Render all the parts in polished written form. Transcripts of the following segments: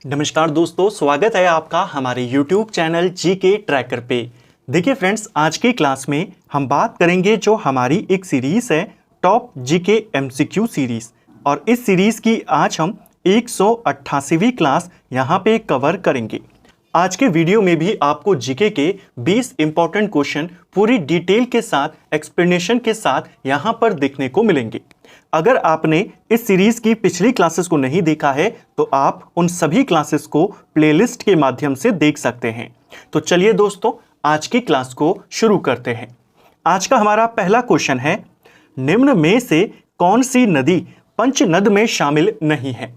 नमस्कार दोस्तों, स्वागत है आपका हमारे YouTube चैनल जीके ट्रैकर पे। देखिए फ्रेंड्स, आज की क्लास में हम बात करेंगे जो हमारी एक सीरीज़ है टॉप जीके एमसीक्यू सीरीज़, और इस सीरीज़ की आज हम 188वीं क्लास यहाँ पे कवर करेंगे। आज के वीडियो में भी आपको जीके के 20 इंपॉर्टेंट क्वेश्चन पूरी डिटेल के साथ एक्सप्लेनेशन के साथ यहाँ पर देखने को मिलेंगे। अगर आपने इस सीरीज की पिछली क्लासेस को नहीं देखा है तो आप उन सभी क्लासेस को प्लेलिस्ट के माध्यम से देख सकते हैं। तो चलिए दोस्तों, आज की क्लास को शुरू करते हैं। आज का हमारा पहला क्वेश्चन है, निम्न में से कौन सी नदी पंचनद में शामिल नहीं है।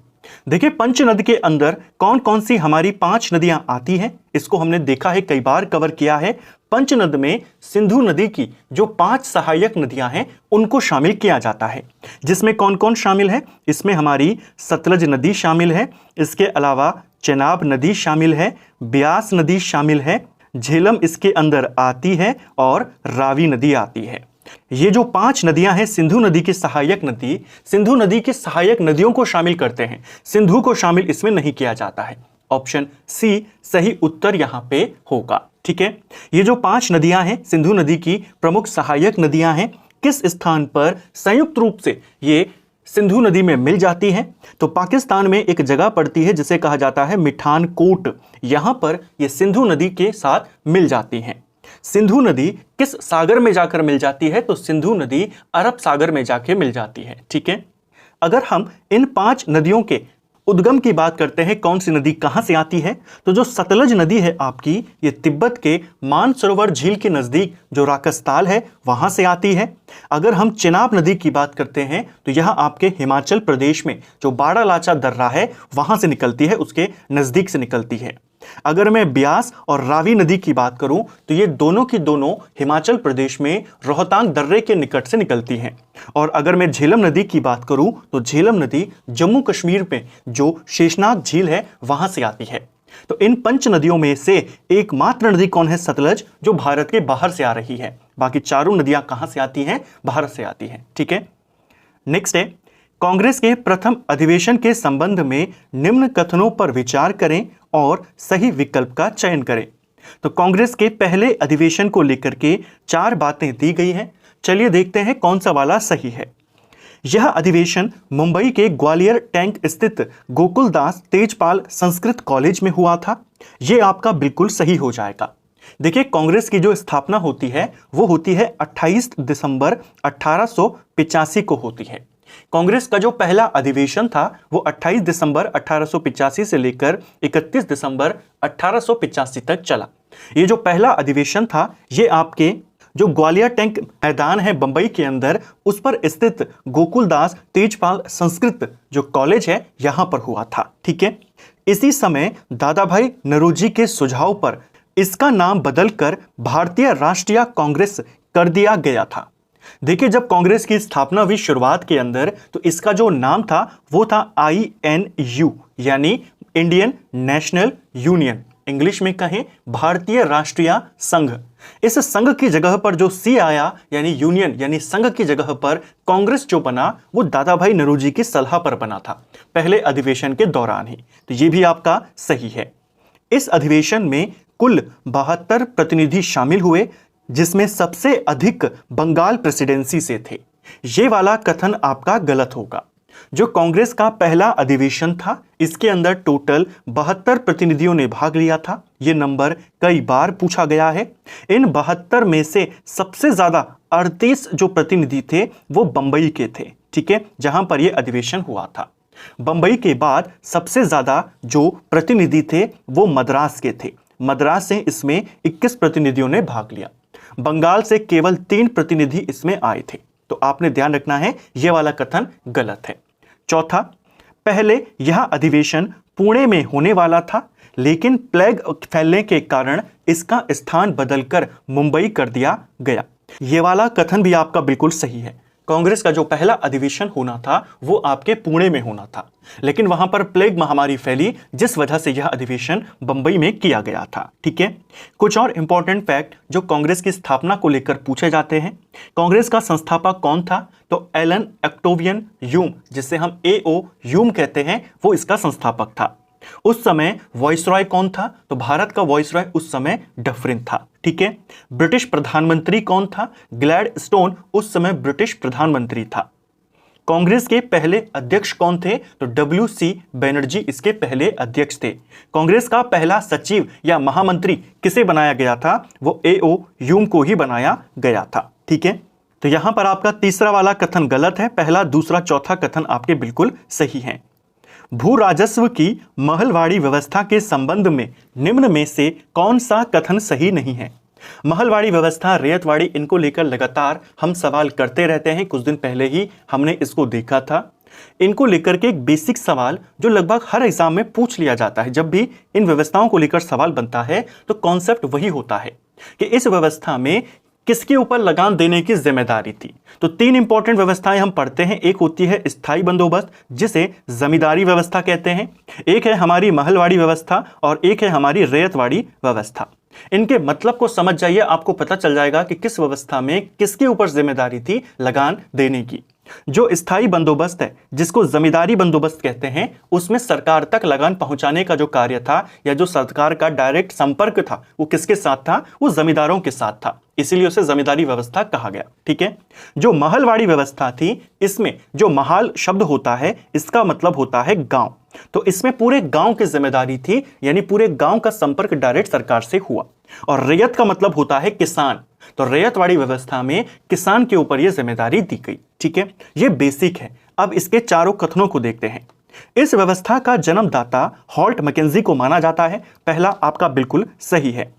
देखिए, पंचनद के अंदर कौन कौन सी हमारी 5 नदियां आती हैं, इसको हमने देखा है, कई बार कवर किया है। पंचनद में सिंधु नदी की जो 5 सहायक नदियां हैं उनको शामिल किया जाता है, जिसमें कौन कौन शामिल है। इसमें हमारी सतलज नदी शामिल है, इसके अलावा चेनाब नदी शामिल है, ब्यास नदी शामिल है, झेलम इसके अंदर आती है और रावी नदी आती है। ये जो 5 नदियां हैं सिंधु नदी की सहायक नदी, सिंधु नदी की सहायक नदियों को शामिल करते हैं, सिंधु को शामिल इसमें नहीं किया जाता है। ऑप्शन सी सही उत्तर यहां पे होगा। ठीक है, ये जो 5 नदियां हैं सिंधु नदी की प्रमुख सहायक नदियां हैं, किस स्थान पर संयुक्त रूप से ये सिंधु नदी में मिल जाती हैं? तो पाकिस्तान में एक जगह पड़ती है जिसे कहा जाता है मिठानकोट, यहां पर ये सिंधु नदी के साथ मिल जाती हैं। सिंधु नदी किस सागर में जाकर मिल जाती है? तो सिंधु नदी अरब सागर में जाके मिल जाती है। ठीक है, अगर हम इन 5 नदियों के उद्गम की बात करते हैं, कौन सी नदी कहां से आती है, तो जो सतलज नदी है आपकी, ये तिब्बत के मानसरोवर झील के नजदीक जो राकसताल है वहां से आती है। अगर हम चेनाब नदी की बात करते हैं तो यह आपके हिमाचल प्रदेश में जो बाड़ालाचा दर्रा है वहां से निकलती है, उसके नजदीक से निकलती है। अगर मैं ब्यास और रावी नदी की बात करूं तो ये दोनों की दोनों हिमाचल प्रदेश में रोहतांग दर्रे के निकट से निकलती हैं। और अगर मैं झेलम नदी की बात करूं तो झेलम नदी जम्मू कश्मीर में जो शेषनाग झील है वहां से आती है। तो इन 5 नदियों में से एकमात्र नदी कौन है? सतलज, जो भारत के बाहर से आ रही है। बाकी चारों नदियां कहां से आती हैं? भारत से आती हैं। ठीक है, नेक्स्ट है, कांग्रेस के प्रथम अधिवेशन के संबंध में निम्न कथनों पर विचार करें और सही विकल्प का चयन करें। तो कांग्रेस के पहले अधिवेशन को लेकर के 4 बातें दी गई हैं। चलिए देखते हैं कौन सा वाला सही है। यह अधिवेशन मुंबई के ग्वालियर टैंक स्थित गोकुलदास तेजपाल संस्कृत कॉलेज में हुआ था। यह आपका बिल्कुल सही हो जाएगा। देखिए, कांग्रेस की जो स्थापना होती है वो होती है 28 दिसंबर 1885 को होती है। कांग्रेस का जो पहला अधिवेशन था वो 28 दिसंबर 1885 से लेकर 31 दिसंबर 1885 तक चला। ये जो पहला अधिवेशन था ये आपके जो ग्वालियर टैंक मैदान है बंबई के अंदर, उस पर स्थित गोकुलदास तेजपाल संस्कृत जो कॉलेज है यहां पर हुआ था। ठीक है, इसी समय दादा भाई नौरोजी के सुझाव पर इसका नाम बदलकर भारतीय राष्ट्रीय कांग्रेस कर दिया गया था। देखिए, जब कांग्रेस की स्थापना हुई शुरुआत के अंदर तो इसका जो नाम था वो था INU, यानी इंडियन नेशनल यूनियन, इंग्लिश में कहें भारतीय राष्ट्रीय संघ। इस संघ की जगह पर जो C आया, यानी यूनियन यानी संघ की जगह पर कांग्रेस जो बना वो दादा भाई नौरोजी की सलाह पर बना था, पहले अधिवेशन के दौरान ही। तो ये भी आपका सही है। इस अधिवेशन में कुल 72 प्रतिनिधि शामिल हुए, जिसमें सबसे अधिक बंगाल प्रेसिडेंसी से थे। ये वाला कथन आपका गलत होगा। जो कांग्रेस का पहला अधिवेशन था इसके अंदर टोटल 72 प्रतिनिधियों ने भाग लिया था। ये नंबर कई बार पूछा गया है। इन 72 में से सबसे ज्यादा 38 जो प्रतिनिधि थे वो बंबई के थे। ठीक है, जहां पर यह अधिवेशन हुआ था। बंबई के बाद सबसे ज्यादा जो प्रतिनिधि थे वो मद्रास के थे। मद्रास से इसमें 21 प्रतिनिधियों ने भाग लिया। बंगाल से केवल 3 प्रतिनिधि इसमें आए थे। तो आपने ध्यान रखना है, यह वाला कथन गलत है। चौथा, पहले यह अधिवेशन पुणे में होने वाला था, लेकिन प्लेग फैलने के कारण इसका स्थान बदलकर मुंबई कर दिया गया। यह वाला कथन भी आपका बिल्कुल सही है। कांग्रेस का जो पहला अधिवेशन होना था वो आपके पुणे में होना था, लेकिन वहां पर प्लेग महामारी फैली जिस वजह से यह अधिवेशन बंबई में किया गया था। ठीक है, कुछ और इंपॉर्टेंट फैक्ट जो कांग्रेस की स्थापना को लेकर पूछे जाते हैं। कांग्रेस का संस्थापक कौन था? तो एलन ऑक्टेवियन ह्यूम, जिसे हम AO ह्यूम कहते हैं, वो इसका संस्थापक था। उस समय वॉइसरॉय कौन था? तो भारत का वॉइसरॉय उस समय डफरिन था। ठीक है। ब्रिटिश प्रधानमंत्री कौन था? ग्लैडस्टोन उस समय ब्रिटिश प्रधानमंत्री था। कांग्रेस के पहले अध्यक्ष कौन थे? तो WC बनर्जी इसके पहले अध्यक्ष थे। कांग्रेस का पहला सचिव या महामंत्री किसे बनाया गया था? वो AO ह्यूम को ही बनाया गया था। ठीक है। तो यहां पर आपका तीसरा वाला कथन गलत है, पहला, दूसरा, चौथा कथन आपके बिल्कुल सही हैं। भू राजस्व की महलवाड़ी व्यवस्था के संबंध में निम्न में से कौन सा कथन सही नहीं है? महलवाड़ी व्यवस्था, रैयतवाड़ी, इनको लेकर लगातार हम सवाल करते रहते हैं। कुछ दिन पहले ही हमने इसको देखा था। इनको लेकर के एक बेसिक सवाल जो लगभग हर एग्जाम में पूछ लिया जाता है। जब भी इन व्यवस्थाओं को लेकर सवाल बनता है तो कॉन्सेप्ट वही होता है कि इस व्यवस्था में किसके ऊपर लगान देने की जिम्मेदारी थी। तो तीन इंपॉर्टेंट व्यवस्थाएं हम पढ़ते हैं। एक होती है स्थायी बंदोबस्त, जिसे जमींदारी व्यवस्था कहते हैं, एक है हमारी महलवाड़ी व्यवस्था और एक है हमारी रैयतवाड़ी व्यवस्था। इनके मतलब को समझ जाइए, आपको पता चल जाएगा कि किस व्यवस्था में किसके ऊपर जिम्मेदारी थी लगान देने की। जो स्थायी बंदोबस्त है, जिसको जमींदारी बंदोबस्त कहते हैं, उसमें सरकार तक लगान पहुंचाने का जो कार्य था या जो सरकार का डायरेक्ट संपर्क था वो किसके साथ था? वो जमींदारों के साथ था, इसीलिए उसे जमींदारी व्यवस्था कहा गया। ठीक है। जो महलवाड़ी व्यवस्था थी, इसमें जो महाल शब्द होता है इसका मतलब होता है गांव, तो इसमें पूरे गांव की जिम्मेदारी थी, यानी पूरे गांव का संपर्क डायरेक्ट सरकार से हुआ। और रैयत का मतलब होता है किसान, तो रैयतवाड़ी व्यवस्था में किसान के ऊपर यह जिम्मेदारी दी गई। ठीक है, यह बेसिक है। अब इसके चारों कथनों को देखते हैं। इस व्यवस्था का जन्मदाता हॉल्ट मैकेंजी को माना जाता है, पहला आपका बिल्कुल सही है।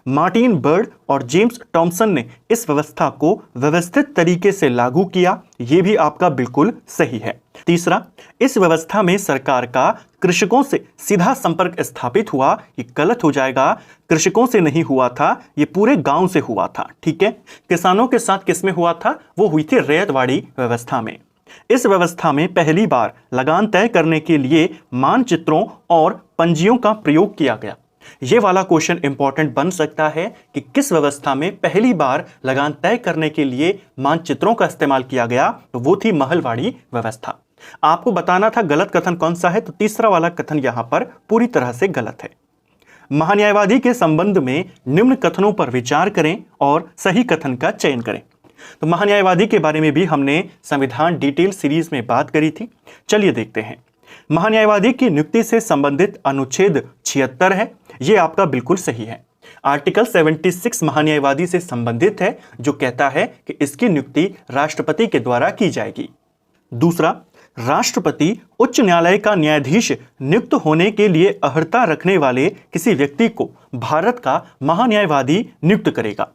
मार्टिन बर्ड और जेम्स टॉमसन ने इस व्यवस्था को व्यवस्थित तरीके से लागू किया, यह भी आपका बिल्कुल सही है। तीसरा, इस व्यवस्था में सरकार का कृषकों से सीधा संपर्क स्थापित हुआ, ये गलत हो जाएगा। कृषकों से नहीं हुआ था, ये पूरे गांव से हुआ था। ठीक है। किसानों के साथ किसमें हुआ था? वो हुई थी रैयतवाड़ी व्यवस्था में। इस व्यवस्था में पहली बार लगान तय करने के लिए मानचित्रों और पंजियों का प्रयोग किया गया। ये वाला क्वेश्चन इंपॉर्टेंट बन सकता है कि किस व्यवस्था में पहली बार लगान तय करने के लिए मानचित्रों का इस्तेमाल किया गया, तो वो थी महलवाड़ी व्यवस्था। आपको बताना था गलत कथन कौन सा है, तो तीसरा वाला कथन यहां पर पूरी तरह से गलत है। महान्यायवादी के संबंध में निम्न कथनों पर विचार करें और सही कथन का चयन करें। तो महान्यायवादी के बारे में भी हमने संविधान डिटेल सीरीज में बात करी थी। चलिए देखते हैं। महान्यायवादी की नियुक्ति से संबंधित अनुच्छेद 76 है, यह आपका बिल्कुल सही है। आर्टिकल 76 महान्यायवादी से संबंधित है, जो कहता है कि इसकी नियुक्ति राष्ट्रपति के द्वारा की जाएगी। दूसरा, राष्ट्रपति उच्च न्यायालय का न्यायाधीश नियुक्त होने के लिए अर्हता रखने वाले किसी व्यक्ति को भारत का महान्यायवादी नियुक्त करेगा।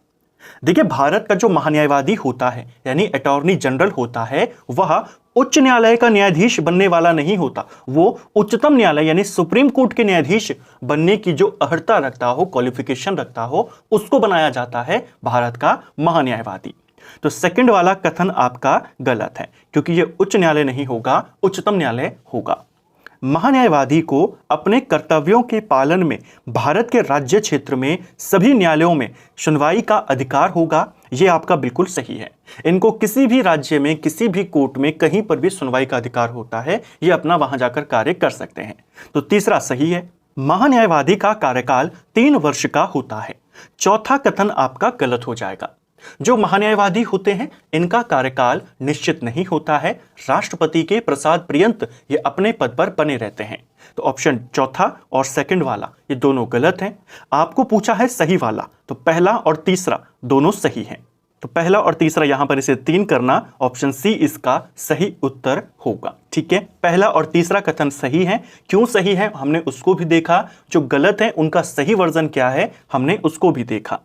देखिए, भारत का जो महान्यायवादी होता है यानी अटॉर्नी जनरल होता है, वह उच्च न्यायालय का न्यायाधीश बनने वाला नहीं होता, वो उच्चतम न्यायालय यानी सुप्रीम कोर्ट के न्यायाधीश बनने की जो अर्हता रखता हो, क्वालिफिकेशन रखता हो, उसको बनाया जाता है भारत का महान्यायवादी। तो सेकंड वाला कथन आपका गलत है, क्योंकि ये उच्च न्यायालय नहीं होगा, उच्चतम न्यायालय होगा। महान्यायवादी को अपने कर्तव्यों के पालन में भारत के राज्य क्षेत्र में सभी न्यायालयों में सुनवाई का अधिकार होगा, यह आपका बिल्कुल सही है। इनको किसी भी राज्य में, किसी भी कोर्ट में, कहीं पर भी सुनवाई का अधिकार होता है, ये अपना वहां जाकर कार्य कर सकते हैं। तो तीसरा सही है। महान्यायवादी का कार्यकाल 3 वर्ष का होता है। चौथा कथन आपका गलत हो जाएगा। जो महान्यायवादी होते हैं इनका कार्यकाल निश्चित नहीं होता है, राष्ट्रपति के प्रसाद पर्यंत ये अपने पद पर बने रहते हैं। तो ऑप्शन चौथा और सेकंड वाला ये दोनों गलत हैं। आपको पूछा है सही वाला, तो पहला और तीसरा दोनों सही हैं। तो पहला और तीसरा यहां पर इसे 3 करना, ऑप्शन सी इसका सही उत्तर होगा। ठीक है, पहला और तीसरा कथन सही है। क्यों सही है हमने उसको भी देखा, जो गलत है उनका सही वर्जन क्या है हमने उसको भी देखा।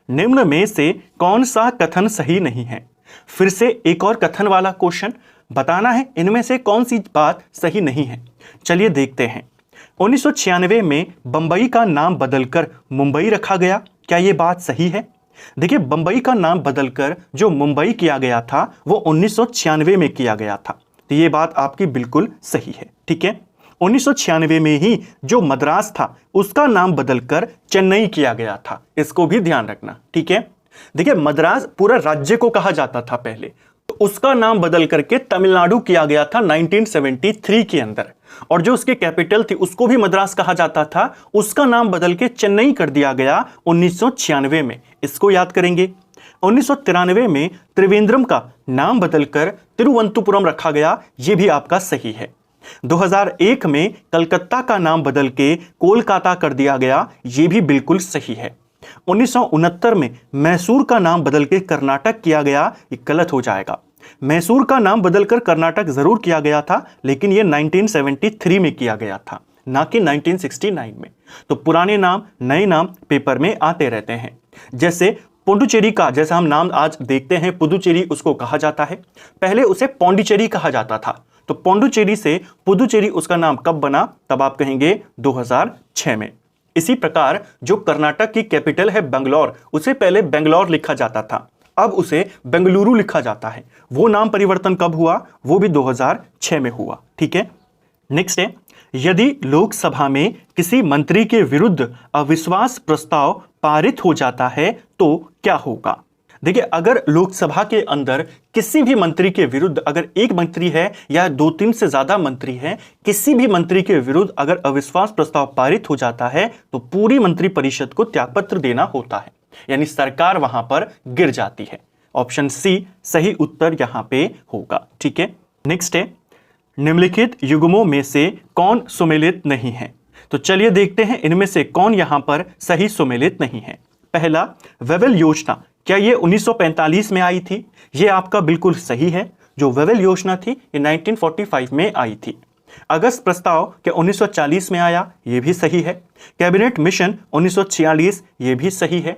निम्न में से कौन सा कथन सही नहीं है? फिर से एक और कथन वाला क्वेश्चन, बताना है इनमें से कौन सी बात सही नहीं है। चलिए देखते हैं। 1996 में बंबई का नाम बदलकर मुंबई रखा गया, क्या यह बात सही है? देखिए, बंबई का नाम बदलकर जो मुंबई किया गया था वो 1996 में किया गया था, तो यह बात आपकी बिल्कुल सही है। ठीक है, 1996 में ही जो मद्रास था उसका नाम बदलकर चेन्नई किया गया था, इसको भी ध्यान रखना। ठीक है, देखिए मद्रास पूरा राज्य को कहा जाता था पहले, तो उसका नाम बदल करके तमिलनाडु किया गया था 1973 के अंदर। और जो उसकी कैपिटल थी उसको भी मद्रास कहा जाता था, उसका नाम बदल के चेन्नई कर दिया गया 1996 में। इसको याद करेंगे। 1993 में त्रिवेंद्रम का नाम बदलकर तिरुवनंतपुरम रखा गया, यह भी आपका सही है। 2001 में कलकत्ता का नाम बदल के कोलकाता कर दिया गया, यह भी बिल्कुल सही है। 1969 में मैसूर का नाम बदल के कर्नाटक किया गया, ये गलत हो जाएगा। मैसूर का नाम बदलकर कर्नाटक जरूर किया गया था, लेकिन यह 1973 में किया गया था, ना कि 1969 में। तो पुराने नाम नए नाम पेपर में आते रहते हैं। जैसे पुडुचेरी का, जैसा हम नाम आज देखते हैं पुदुचेरी, उसको कहा जाता है, पहले उसे पौंडीचेरी कहा जाता था। तो पौंडुचेरी से पुदुचेरी उसका नाम कब बना, तब आप कहेंगे 2006 में। इसी प्रकार जो कर्नाटक की कैपिटल है बेंगलोर, उसे पहले बेंगलोर लिखा जाता था, अब उसे बेंगलुरु लिखा जाता है। वो नाम परिवर्तन कब हुआ, वो भी 2006 में हुआ। ठीक है, नेक्स्ट है, यदि लोकसभा में किसी मंत्री के विरुद्ध अविश्वास प्रस्ताव पारित हो जाता है तो क्या होगा। देखिए, अगर लोकसभा के अंदर किसी भी मंत्री के विरुद्ध, अगर एक मंत्री है या 2-3 से ज्यादा मंत्री हैं, किसी भी मंत्री के विरुद्ध अगर अविश्वास प्रस्ताव पारित हो जाता है तो पूरी मंत्रिपरिषद को त्यागपत्र देना होता है, यानी सरकार वहां पर गिर जाती है। ऑप्शन सी सही उत्तर यहां पे होगा। ठीक है, नेक्स्ट है, निम्नलिखित युग्मों में से कौन सुमेलित नहीं है। तो चलिए देखते हैं इनमें से कौन यहां पर सही सुमेलित नहीं है। पहला, वेवेल योजना, क्या ये 1945 में आई थी? ये आपका बिल्कुल सही है। जो वेवेल योजना थी ये 1945 में आई थी। अगस्त प्रस्ताव क्या 1940 में आया? ये भी सही है। कैबिनेट मिशन 1946, ये भी सही है।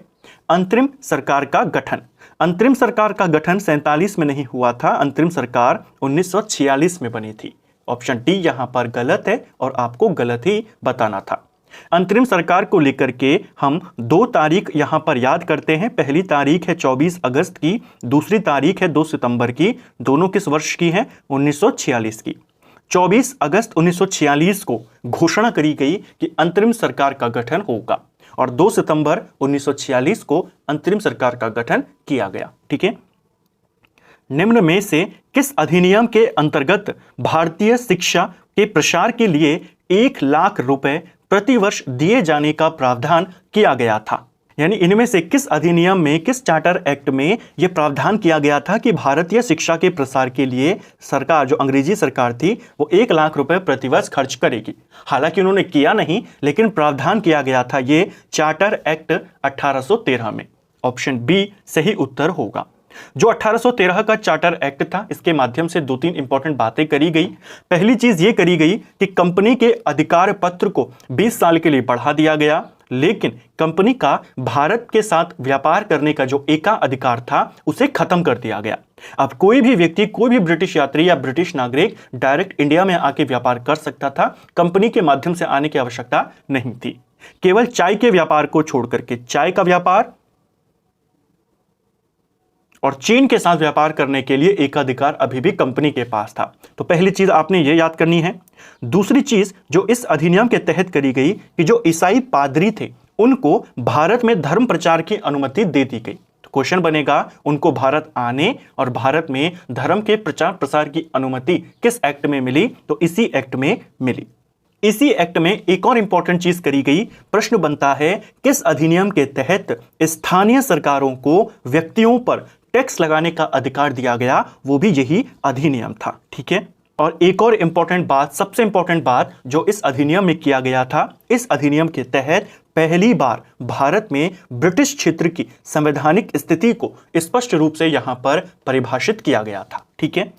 अंतरिम सरकार का गठन, अंतरिम सरकार का गठन 47 में नहीं हुआ था, अंतरिम सरकार 1946 में बनी थी। ऑप्शन डी यहां पर गलत है और आपको गलत ही बताना था। अंतरिम सरकार को लेकर के हम 2 तारीख यहां पर याद करते हैं। पहली तारीख है 24 अगस्त की, दूसरी तारीख है 2 सितंबर की। दोनों किस वर्ष की है? 1946 की। 24 अगस्त 1946 को घोषणा करी गई कि अंतरिम सरकार का गठन होगा और 2 सितंबर 1946 को अंतरिम सरकार का गठन किया गया। ठीक है, निम्न में से किस अधिनियम के अंतर्गत भारतीय शिक्षा के प्रसार के लिए 1 लाख रुपए प्रतिवर्ष दिए जाने का प्रावधान किया गया था? यानी इनमें से किस अधिनियम में, किस चार्टर एक्ट में यह प्रावधान किया गया था कि भारतीय शिक्षा के प्रसार के लिए सरकार, जो अंग्रेजी सरकार थी, वो 1 लाख रुपए प्रतिवर्ष खर्च करेगी। हालांकि उन्होंने किया नहीं, लेकिन प्रावधान किया गया था ये चार्टर एक्ट 1813 में। ऑप्शन बी सही उत्तर होगा। जो 1813 का चार्टर एक्ट था, इसके माध्यम से 2-3 इंपॉर्टेंट बातें करी गई। पहली चीज ये करी गई कि कंपनी के अधिकार पत्र को 20 साल के लिए बढ़ा दिया गया, लेकिन कंपनी का भारत के साथ व्यापार करने का जो एकाधिकार था उसे खत्म कर दिया गया। अब कोई भी व्यक्ति, कोई भी ब्रिटिश यात्री या ब्रिटिश नागरिक डायरेक्ट इंडिया में आके व्यापार कर सकता था, कंपनी के माध्यम से आने की आवश्यकता नहीं थी। केवल चाय के व्यापार को छोड़ करके, चाय का व्यापार और चीन के साथ व्यापार करने के लिए एकाधिकार अभी भी कंपनी के पास था। तो पहली चीज आपने ये याद करनी है। दूसरी चीज जो इस अधिनियम के तहत करी गई कि जो ईसाई पादरी थे उनको भारत में धर्म प्रचार की अनुमति दे दी गई। तो क्वेश्चन बनेगा, उनको भारत आने और भारत में धर्म के प्रचार प्रसार की अनुमति किस एक्ट में मिली? तो इसी एक्ट में मिली। इसी एक्ट में एक और इंपॉर्टेंट चीज करी गई। प्रश्न बनता है, किस अधिनियम के तहत स्थानीय सरकारों को व्यक्तियों पर टैक्स लगाने का अधिकार दिया गया? वो भी यही अधिनियम था। ठीक है, और एक और इंपॉर्टेंट बात, सबसे इंपॉर्टेंट बात जो इस अधिनियम में किया गया था, इस अधिनियम के तहत पहली बार भारत में ब्रिटिश क्षेत्र की संवैधानिक स्थिति को स्पष्ट रूप से यहां पर परिभाषित किया गया था। ठीक है,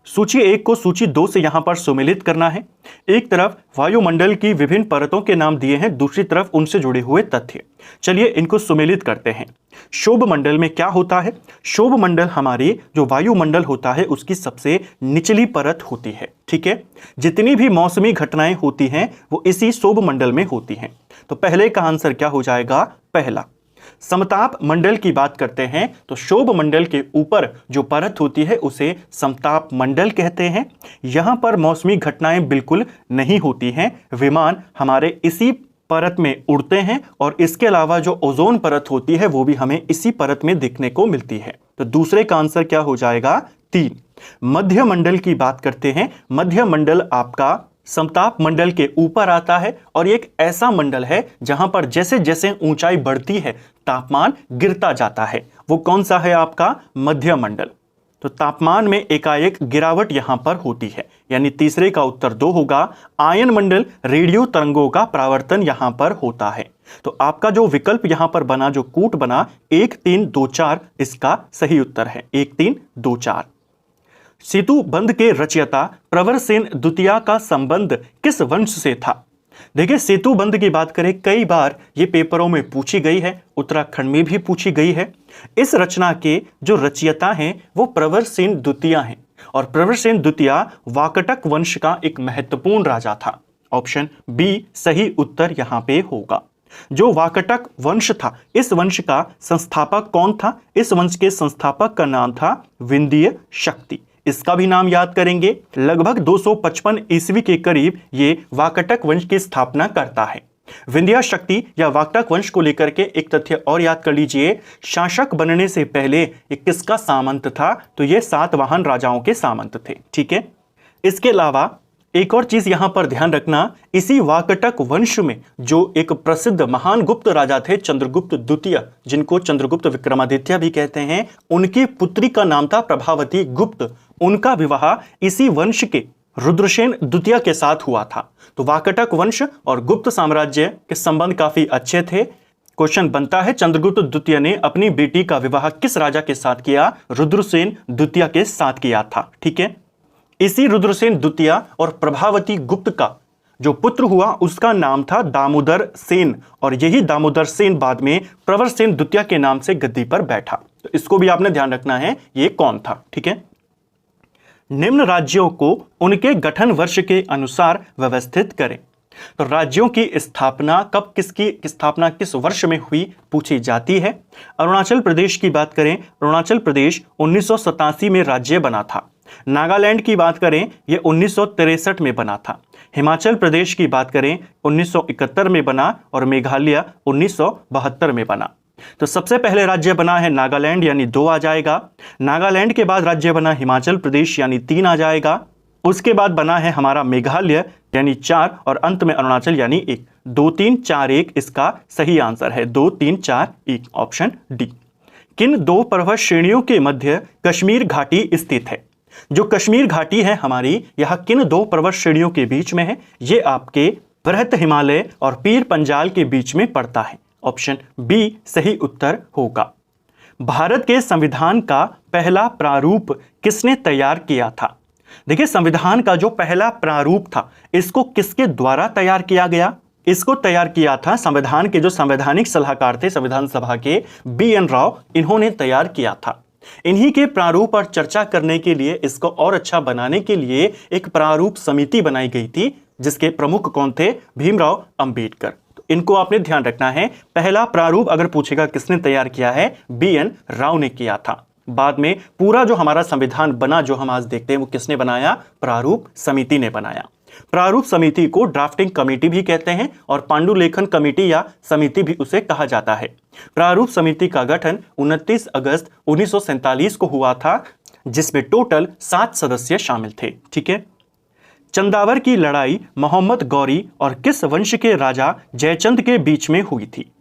सूची 1 को सूची 2 से यहां पर सुमेलित करना है। एक तरफ वायुमंडल की विभिन्न परतों के नाम दिए हैं, दूसरी तरफ उनसे जुड़े हुए तथ्य। चलिए इनको सुमेलित करते हैं। शोभ मंडल में क्या होता है? शोभ मंडल हमारी जो वायुमंडल होता है उसकी सबसे निचली परत होती है। ठीक है, जितनी भी मौसमी घटनाएं होती हैं वो इसी शोभ मंडल में होती हैं। तो पहले का आंसर क्या हो जाएगा? पहला। समताप मंडल की बात करते हैं तो शोभ मंडल के ऊपर जो परत होती है उसे समताप मंडल कहते हैं। यहां पर मौसमी घटनाएं बिल्कुल नहीं होती हैं, विमान हमारे इसी परत में उड़ते हैं और इसके अलावा जो ओजोन परत होती है वो भी हमें इसी परत में देखने को मिलती है। तो दूसरे का आंसर क्या हो जाएगा? 3। मध्य मंडल की बात करते हैं। मध्य मंडल आपका समताप मंडल के ऊपर आता है और एक ऐसा मंडल है जहां पर जैसे जैसे ऊंचाई बढ़ती है तापमान गिरता जाता है। वो कौन सा है आपका? मध्य मंडल। तो तापमान में एकाएक गिरावट यहां पर होती है, यानी तीसरे का उत्तर 2 होगा। आयन मंडल रेडियो तरंगों का परावर्तन यहां पर होता है। तो आपका जो विकल्प यहां पर बना, जो कूट बना 1 3 2 4, इसका सही उत्तर है 1 3 2 4। सेतु बंध के रचयिता प्रवरसेन द्वितीय का संबंध किस वंश से था? देखिए, सेतु बंध की बात करें, कई बार ये पेपरों में पूछी गई है, उत्तराखंड में भी पूछी गई है। इस रचना के जो रचयिता हैं वो प्रवरसेन द्वितीय हैं और प्रवरसेन द्वितीय वाकटक वंश का एक महत्वपूर्ण राजा था। ऑप्शन बी सही उत्तर यहां पे होगा। जो वाकटक वंश था, इस वंश का संस्थापक कौन था? इस वंश के संस्थापक का नाम था विंध्य शक्ति। इसका भी नाम याद करेंगे। लगभग 255 ईस्वी के करीब ये वाकटक वंश की स्थापना करता है। विंध्य शक्ति या वाकटक वंश को लेकर के एक तथ्य और याद कर लीजिए, शासक बनने से पहले ये किसका सामंत था? तो ये सातवाहन राजाओं के सामंत थे। ठीक है। इसके अलावा एक और चीज यहां पर ध्यान रखना, इसी वाकटक वंश में जो एक प्रसिद्ध महान गुप्त राजा थे चंद्रगुप्त द्वितीय, जिनको चंद्रगुप्त विक्रमादित्य भी कहते हैं, उनकी पुत्री का नाम था प्रभावती गुप्त। उनका विवाह इसी वंश के रुद्रसेन द्वितीय के साथ हुआ था। तो वाकटक वंश और गुप्त साम्राज्य के संबंध काफी अच्छे थे। क्वेश्चन बनता है, चंद्रगुप्त द्वितीय ने अपनी बेटी का विवाह किस राजा के साथ किया? रुद्रसेन द्वितीय के साथ किया था। ठीक है। इसी रुद्रसेन द्वितीय और प्रभावती गुप्त का जो पुत्र हुआ उसका नाम था दामोदर सेन, और यही दामोदर सेन बाद में प्रवरसेन द्वितीय के नाम से गद्दी पर बैठा। तो इसको भी आपने ध्यान रखना है, ये कौन था। ठीक है। निम्न राज्यों को उनके गठन वर्ष के अनुसार व्यवस्थित करें। तो राज्यों की स्थापना कब, किसकी स्थापना किस वर्ष में हुई पूछी जाती है। अरुणाचल प्रदेश की बात करें, अरुणाचल प्रदेश 1987 में राज्य बना था। नागालैंड की बात करें, यह 1963 में बना था। हिमाचल प्रदेश की बात करें 1971 में बना और मेघालय 1972 में बना। तो सबसे पहले राज्य बना है नागालैंड, यानी 2 आ जाएगा। नागालैंड के बाद राज्य बना हिमाचल प्रदेश, यानी 3 आ जाएगा। उसके बाद बना है हमारा मेघालय, यानी 4, और अंत में अरुणाचल, यानी 1। 2 3 4 1 इसका सही आंसर है। 2 3 4 1 ऑप्शन डी। किन 2 पर्वत श्रेणियों के मध्य कश्मीर घाटी स्थित है? जो कश्मीर घाटी है हमारी, यह किन 2 पर्वत श्रेणियों के बीच में है? ये आपके बृहत हिमालय और पीर पंजाल के बीच में पड़ता है। ऑप्शन बी सही उत्तर होगा। भारत के संविधान का पहला प्रारूप किसने तैयार किया था? देखिए, संविधान का जो पहला प्रारूप था, इसको किसके द्वारा तैयार किया गया? इसको तैयार किया था संविधान के जो संवैधानिक सलाहकार थे संविधान सभा के, BN राव, इन्होंने तैयार किया था। इन्हीं के प्रारूप पर चर्चा करने के लिए, इसको और अच्छा बनाने के लिए एक प्रारूप समिति बनाई गई थी, जिसके प्रमुख कौन थे? भीमराव अंबेडकर। तो इनको आपने ध्यान रखना है। पहला प्रारूप अगर पूछेगा किसने तैयार किया है, BN राव ने किया था। बाद में पूरा जो हमारा संविधान बना, जो हम आज देखते हैं, वो किसने बनाया? प्रारूप समिति ने बनाया। प्रारूप समिति को ड्राफ्टिंग कमेटी भी कहते हैं और पांडुलेखन कमेटी या समिति भी उसे कहा जाता है। प्रारूप समिति का गठन 29 अगस्त 1947 को हुआ था, जिसमें टोटल 7 सदस्य शामिल थे। ठीक है। चंदावर की लड़ाई मोहम्मद गौरी और किस वंश के राजा जयचंद के बीच में हुई थी?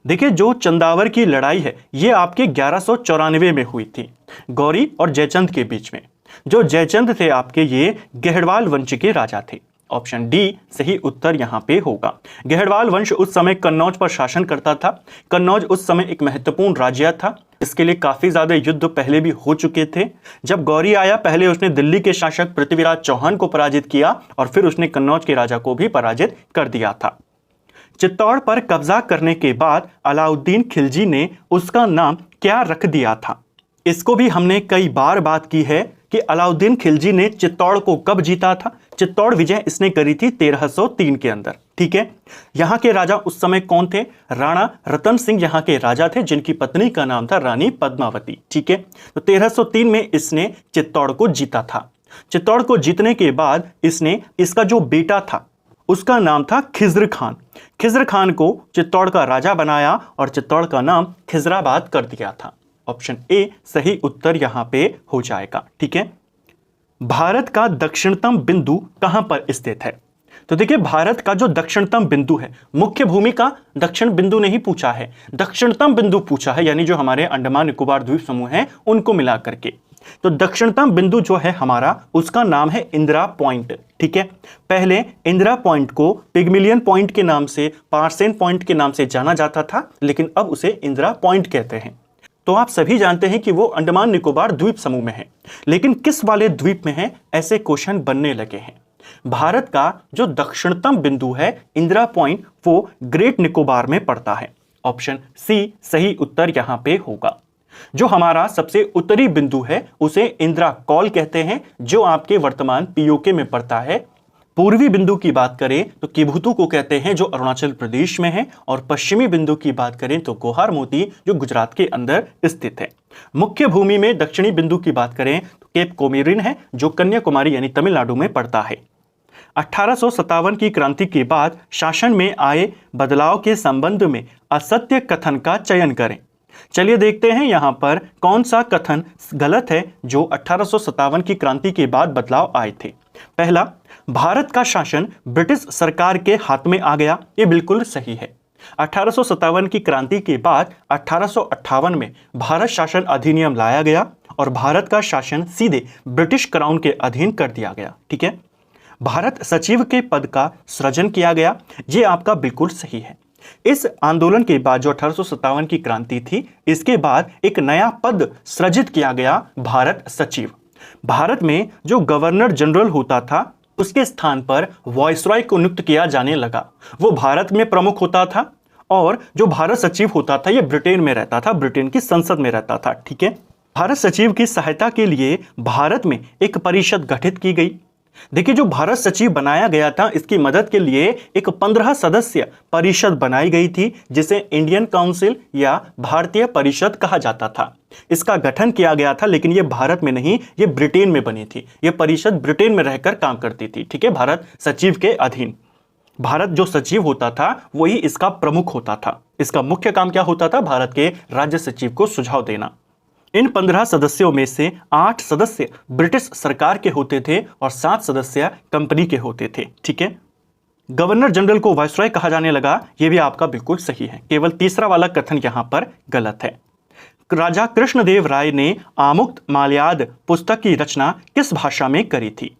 देखिए, जो चंदावर की लड़ाई है ये आपके 1194 में हुई थी, गौरी और जयचंद के बीच में। जो जयचंद थे आपके, ये गहड़वाल वंश के राजा थे। ऑप्शन डी सही उत्तर यहां पे होगा। गहड़वाल वंश उस समय कन्नौज पर शासन करता था। कन्नौज उस समय एक महत्वपूर्ण राज्य था। इसके लिए काफी ज्यादा युद्ध पहले भी हो चुके थे। जब गौरी आया, पहले उसने दिल्ली के शासक पृथ्वीराज चौहान को पराजित किया और फिर उसने कन्नौज के राजा को भी पराजित कर दिया था। चित्तौड़ पर कब्जा करने के बाद अलाउद्दीन खिलजी ने उसका नाम क्या रख दिया था? इसको भी हमने कई बार बात की है कि अलाउद्दीन खिलजी ने चित्तौड़ को कब जीता था। चित्तौड़ विजय इसने करी थी 1303 के अंदर। ठीक है। यहां के राजा उस समय कौन थे? राणा रतन सिंह यहां के राजा थे, जिनकी पत्नी का नाम था रानी पद्मावती। ठीक है। तो 1303 में इसने चित्तौड़ को जीता था। चित्तौड़ को जीतने के बाद इसने इसका जो बेटा था उसका नाम था खिज्र खान। खिज्र खान को चित्तौड़ का राजा बनाया और चित्तौड़ का नाम खिजराबाद कर दिया था। ऑप्शन ए सही उत्तर यहां पे हो जाएगा। ठीक है। भारत का दक्षिणतम बिंदु कहां पर स्थित है? तो देखिए भारत का जो दक्षिणतम बिंदु है, मुख्य भूमि का दक्षिण बिंदु नहीं पूछा है, दक्षिणतम बिंदु पूछा है, यानी जो हमारे अंडमान निकोबार द्वीप समूह हैं उनको मिला करके। तो दक्षिणतम बिंदु जो है हमारा, उसका नाम है इंदिरा पॉइंट। ठीक है, पहले इंदिरा पॉइंट को पिग्मिलियन पॉइंट के नाम से, पार्सेन पॉइंट के नाम से जाना जाता था, लेकिन अब उसे इंदिरा पॉइंट कहते हैं। तो आप सभी जानते हैं कि वो अंडमान निकोबार द्वीप समूह में है, लेकिन किस वाले द्वीप में है, ऐसे क्वेश्चन बनने लगे हैं। भारत का जो दक्षिणतम बिंदु है इंदिरा पॉइंट, वो ग्रेट निकोबार में पड़ता है। ऑप्शन सी सही उत्तर यहां पे होगा। जो हमारा सबसे उत्तरी बिंदु है उसे इंदिरा कॉल कहते हैं, जो आपके वर्तमान पीओके में पड़ता है। पूर्वी बिंदु की बात करें तो किबुतु को कहते हैं, जो अरुणाचल प्रदेश में है, और पश्चिमी बिंदु की बात करें तो गोहार मोती, जो गुजरात के अंदर स्थित है। मुख्य भूमि में दक्षिणी बिंदु की बात करें तो केप कोमोरिन है, जो कन्याकुमारी यानी तमिलनाडु में पड़ता है। 1857 की क्रांति के बाद शासन में आए बदलाव के संबंध में असत्य कथन का चयन करें। चलिए देखते हैं यहां पर कौन सा कथन गलत है जो 1857 की क्रांति के बाद बदलाव आए थे। पहला, भारत का शासन ब्रिटिश सरकार के हाथ में आ गया, ये बिल्कुल सही है। 1857 की क्रांति के बाद 1858 में भारत शासन अधिनियम लाया गया और भारत का शासन सीधे ब्रिटिश क्राउन के अधीन कर दिया गया। ठीक है, भारत सचिव के पद का सृजन किया गया, ये आपका बिल्कुल सही है। इस आंदोलन के बाद जो 1857 की क्रांति थी, इसके बाद एक नया पद सृजित किया गया, भारत सचिव। भारत में जो गवर्नर जनरल होता था उसके स्थान पर वायसरॉय को नियुक्त किया जाने लगा। वो भारत में प्रमुख होता था और जो भारत सचिव होता था ये ब्रिटेन में रहता था, ब्रिटेन की संसद में रहता था। ठीक है, भारत सचिव की सहायता के लिए भारत में एक परिषद गठित की गई। देखिए, जो भारत सचिव बनाया गया था, इसकी मदद के लिए एक 15 सदस्य परिषद बनाई गई थी, जिसे इंडियन काउंसिल या भारतीय परिषद कहा जाता था। इसका गठन किया गया था, लेकिन यह भारत में नहीं, यह ब्रिटेन में बनी थी। यह परिषद ब्रिटेन में रहकर काम करती थी। ठीक है, भारत सचिव के अधीन। भारत जो सचिव होता था वही इसका प्रमुख होता था। इसका मुख्य काम क्या होता था? भारत के राज्य सचिव को सुझाव देना। इन 15 सदस्यों में से 8 सदस्य ब्रिटिश सरकार के होते थे और 7 सदस्य कंपनी के होते थे। ठीक है, गवर्नर जनरल को वायसरॉय कहा जाने लगा, यह भी आपका बिल्कुल सही है। केवल तीसरा वाला कथन यहां पर गलत है। राजा कृष्णदेव राय ने आमुक्त माल्याद पुस्तक की रचना किस भाषा में करी थी?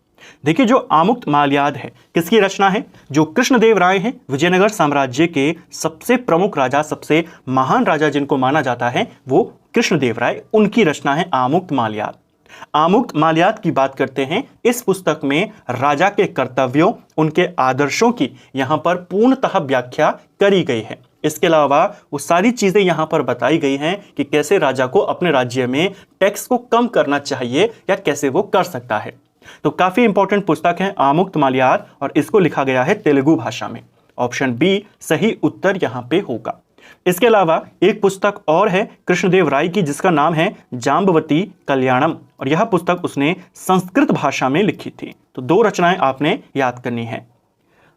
देखिए, जो आमुक्त माल्याद है किसकी रचना है? जो कृष्णदेव राय हैं, विजयनगर साम्राज्य के सबसे प्रमुख राजा, सबसे महान राजा जिनको माना जाता है, वो कृष्णदेव राय, उनकी रचना है आमुक्त माल्याद। आमुक्त माल्याद की बात करते हैं। इस पुस्तक में राजा के कर्तव्यों, उनके आदर्शों की यहां पर पूर्णतः व्याख्या करी गई है। इसके अलावा वो सारी चीजें यहां पर बताई गई हैं कि कैसे राजा को अपने राज्य में टैक्स को कम करना चाहिए या कैसे वो कर सकता है। तो काफी इंपॉर्टेंट पुस्तक है आमुक्त माल्याद, और इसको लिखा गया है तेलुगु भाषा में। ऑप्शन बी सही उत्तर यहां पे होगा। इसके अलावा एक पुस्तक और है कृष्णदेव राय की, जिसका नाम है जाम्बवती कल्याणम, और यह पुस्तक उसने संस्कृत भाषा में लिखी थी। तो 2 रचनाएं आपने याद करनी है।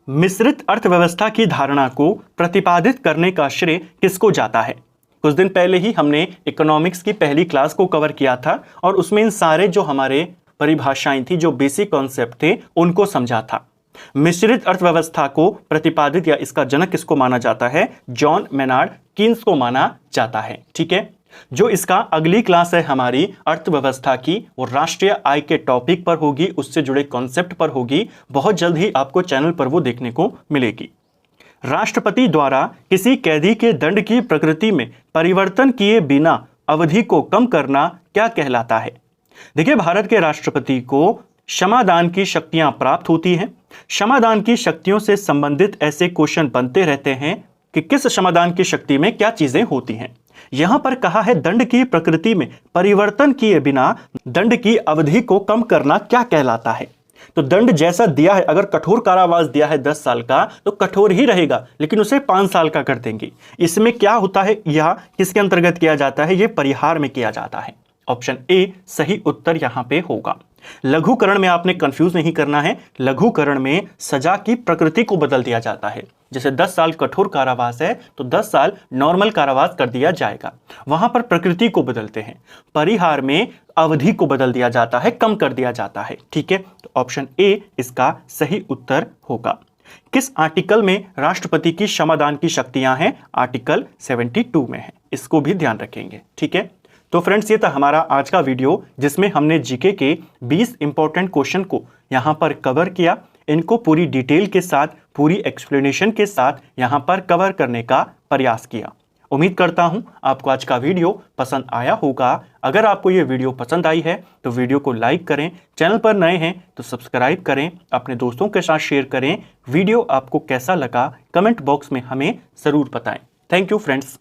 मिश्रित अर्थव्यवस्था की धारणा को प्रतिपादित करने का श्रेय किसको जाता है? कुछ दिन पहले ही हमने इकोनॉमिक्स की पहली क्लास को कवर किया था, और उसमें इन सारे जो हमारे परिभाषाएं थी, जो बेसिक कॉन्सेप्ट थे, उनको समझा था। मिश्रित अर्थव्यवस्था को प्रतिपादित या इसका जनक किसको माना जाता है? जॉन मेनार्ड कीन्स को माना जाता है। ठीक है, जो इसका अगली क्लास है हमारी अर्थव्यवस्था की, वो राष्ट्रीय आय के टॉपिक पर होगी, उससे जुड़े कॉन्सेप्ट पर होगी। बहुत जल्द ही आपको चैनल पर वो देखने को मिलेगी। राष्ट्रपति द्वारा किसी कैदी के दंड की प्रकृति में परिवर्तन किए बिना अवधि को कम करना क्या कहलाता है? देखिए, भारत के राष्ट्रपति को क्षमादान की शक्तियां प्राप्त होती हैं। क्षमादान की शक्तियों से संबंधित ऐसे क्वेश्चन बनते रहते हैं कि किस क्षमादान की शक्ति में क्या चीजें होती हैं। यहां पर कहा है दंड की प्रकृति में परिवर्तन किए बिना दंड की अवधि को कम करना क्या कहलाता है? तो दंड जैसा दिया है, अगर कठोर कारावास दिया है 10 साल का, तो कठोर ही रहेगा, लेकिन उसे 5 साल का कर देंगे। इसमें क्या होता है, यह किसके अंतर्गत किया जाता है? यह परिहार में किया जाता है। ऑप्शन ए सही उत्तर यहां पे होगा। लघुकरण में आपने कंफ्यूज नहीं करना है। लघुकरण में सजा की प्रकृति को बदल दिया जाता है। जैसे 10 साल कठोर कारावास है तो 10 साल नॉर्मल कारावास कर दिया जाएगा, वहां पर प्रकृति को बदलते हैं। परिहार में अवधि को बदल दिया जाता है, कम कर दिया जाता है। ठीक है, तो ऑप्शन ए इसका सही उत्तर होगा। किस आर्टिकल में राष्ट्रपति की क्षमादान की शक्तियां हैं? आर्टिकल 72 में है, इसको भी ध्यान रखेंगे। ठीक है, तो फ्रेंड्स ये था हमारा आज का वीडियो जिसमें हमने जीके के 20 इंपॉर्टेंट क्वेश्चन को यहाँ पर कवर किया। इनको पूरी डिटेल के साथ, पूरी एक्सप्लेनेशन के साथ यहाँ पर कवर करने का प्रयास किया। उम्मीद करता हूं आपको आज का वीडियो पसंद आया होगा। अगर आपको ये वीडियो पसंद आई है तो वीडियो को लाइक करें, चैनल पर नए हैं तो सब्सक्राइब करें, अपने दोस्तों के साथ शेयर करें। वीडियो आपको कैसा लगा कमेंट बॉक्स में हमें ज़रूर बताएं। Thank you friends.